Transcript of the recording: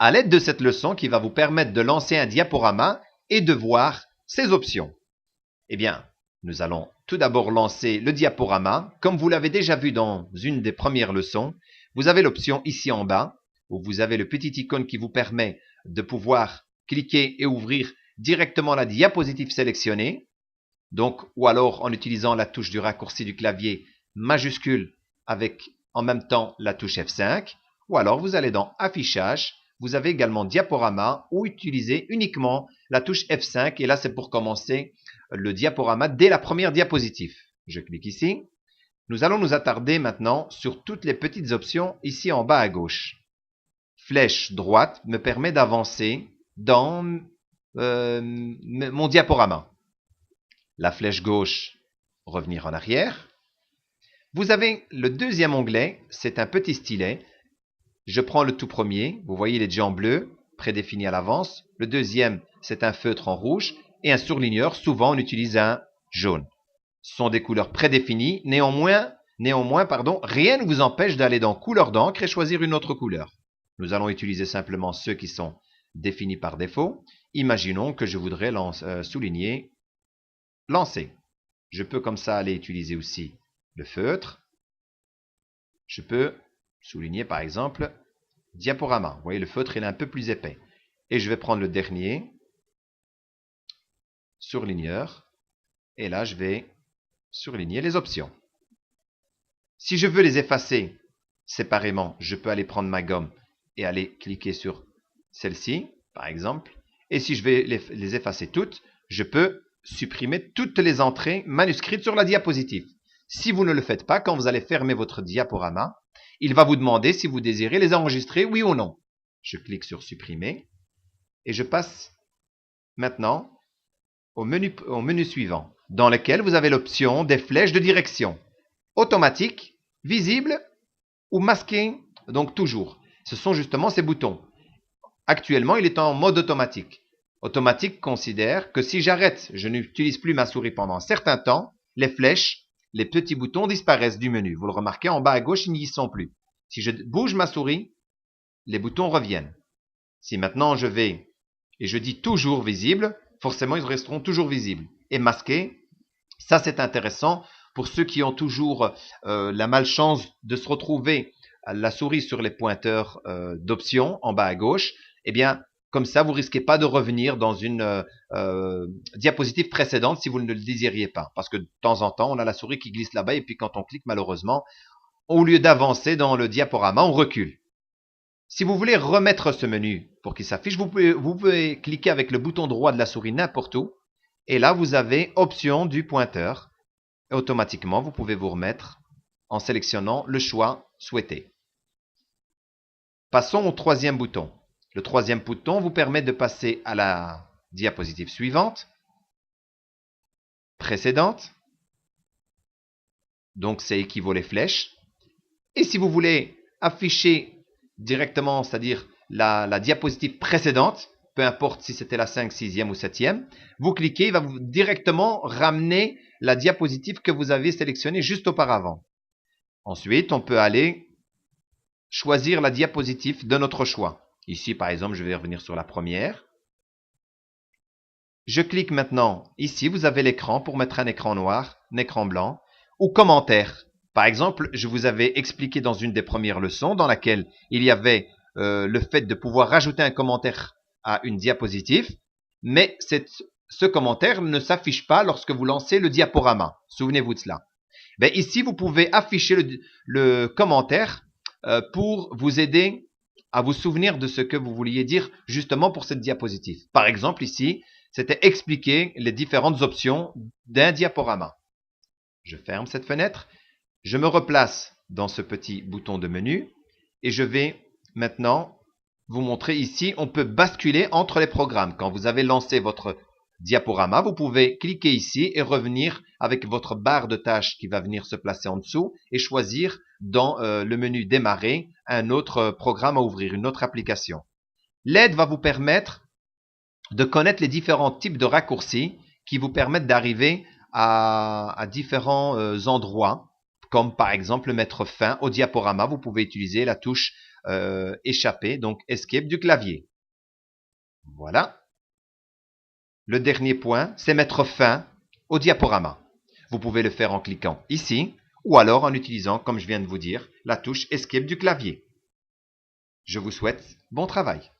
à l'aide de cette leçon qui va vous permettre de lancer un diaporama et de voir ses options. Eh bien, nous allons tout d'abord lancer le diaporama. Comme vous l'avez déjà vu dans une des premières leçons, vous avez l'option ici en bas, où vous avez le petit icône qui vous permet de pouvoir cliquer et ouvrir directement la diapositive sélectionnée. Donc, ou alors en utilisant la touche du raccourci du clavier majuscule avec en même temps la touche F5. Ou alors vous allez dans Affichage, vous avez également Diaporama ou utilisez uniquement la touche F5 et là c'est pour commencer le diaporama dès la première diapositive. Je clique ici. Nous allons nous attarder maintenant sur toutes les petites options ici en bas à gauche. Flèche droite me permet d'avancer dans mon diaporama. La flèche gauche, revenir en arrière. Vous avez le deuxième onglet, c'est un petit stylet. Je prends le tout premier, vous voyez il est déjà en bleu, prédéfini à l'avance. Le deuxième, c'est un feutre en rouge. Et un surligneur, souvent on utilise un jaune. Ce sont des couleurs prédéfinies, néanmoins, rien ne vous empêche d'aller dans couleur d'encre et choisir une autre couleur. Nous allons utiliser simplement ceux qui sont définis par défaut. Imaginons que je voudrais souligner lancer. Je peux comme ça aller utiliser aussi le feutre. Je peux souligner par exemple diaporama. Vous voyez le feutre il est un peu plus épais. Et je vais prendre le dernier, surligneur. Et là je vais surligner les options. Si je veux les effacer séparément, je peux aller prendre ma gomme et aller cliquer sur celle-ci par exemple. Et si je vais les effacer toutes, je peux supprimer toutes les entrées manuscrites sur la diapositive. Si vous ne le faites pas, quand vous allez fermer votre diaporama, il va vous demander si vous désirez les enregistrer, oui ou non. Je clique sur supprimer et je passe maintenant au menu suivant, dans lequel vous avez l'option des flèches de direction. Automatique, visible ou masqué, donc toujours. Ce sont justement ces boutons. Actuellement, il est en mode automatique. Automatique considère que si j'arrête, je n'utilise plus ma souris pendant un certain temps, les flèches, les petits boutons disparaissent du menu. Vous le remarquez, en bas à gauche, ils n'y sont plus. Si je bouge ma souris, les boutons reviennent. Si maintenant je vais et je dis toujours visible, forcément ils resteront toujours visibles. Et masqués, ça c'est intéressant pour ceux qui ont toujours la malchance de se retrouver la souris sur les pointeurs d'options en bas à gauche. Eh bien, comme ça, vous risquez pas de revenir dans une diapositive précédente si vous ne le désiriez pas. Parce que de temps en temps, on a la souris qui glisse là-bas et puis quand on clique, malheureusement, au lieu d'avancer dans le diaporama, on recule. Si vous voulez remettre ce menu pour qu'il s'affiche, vous pouvez cliquer avec le bouton droit de la souris n'importe où. Et là, vous avez option du pointeur. Et automatiquement, vous pouvez vous remettre en sélectionnant le choix souhaité. Passons au troisième bouton. Le troisième bouton vous permet de passer à la diapositive suivante, précédente. Donc, c'est équivaut les flèches. Et si vous voulez afficher directement, c'est-à-dire la diapositive précédente, peu importe si c'était la 5, 6e ou 7e, vous cliquez, il va vous directement ramener la diapositive que vous avez sélectionnée juste auparavant. Ensuite, on peut aller choisir la diapositive de notre choix. Ici, par exemple, je vais revenir sur la première. Je clique maintenant. Ici, vous avez l'écran pour mettre un écran noir, un écran blanc, ou commentaire. Par exemple, je vous avais expliqué dans une des premières leçons dans laquelle il y avait le fait de pouvoir rajouter un commentaire à une diapositive, mais ce commentaire ne s'affiche pas lorsque vous lancez le diaporama. Souvenez-vous de cela. Ben, ici, vous pouvez afficher le commentaire pour vous aider à vous souvenir de ce que vous vouliez dire justement pour cette diapositive. Par exemple, ici, c'était expliquer les différentes options d'un diaporama. Je ferme cette fenêtre. Je me replace dans ce petit bouton de menu et je vais maintenant vous montrer ici, on peut basculer entre les programmes. Quand vous avez lancé votre diaporama, vous pouvez cliquer ici et revenir avec votre barre de tâches qui va venir se placer en dessous et choisir dans le menu démarrer un autre programme à ouvrir, une autre application. L'aide va vous permettre de connaître les différents types de raccourcis qui vous permettent d'arriver à différents endroits, comme par exemple mettre fin au diaporama. Vous pouvez utiliser la touche échapper, donc escape du clavier. Voilà. Le dernier point, c'est mettre fin au diaporama. Vous pouvez le faire en cliquant ici ou alors en utilisant, comme je viens de vous dire, la touche Escape du clavier. Je vous souhaite bon travail.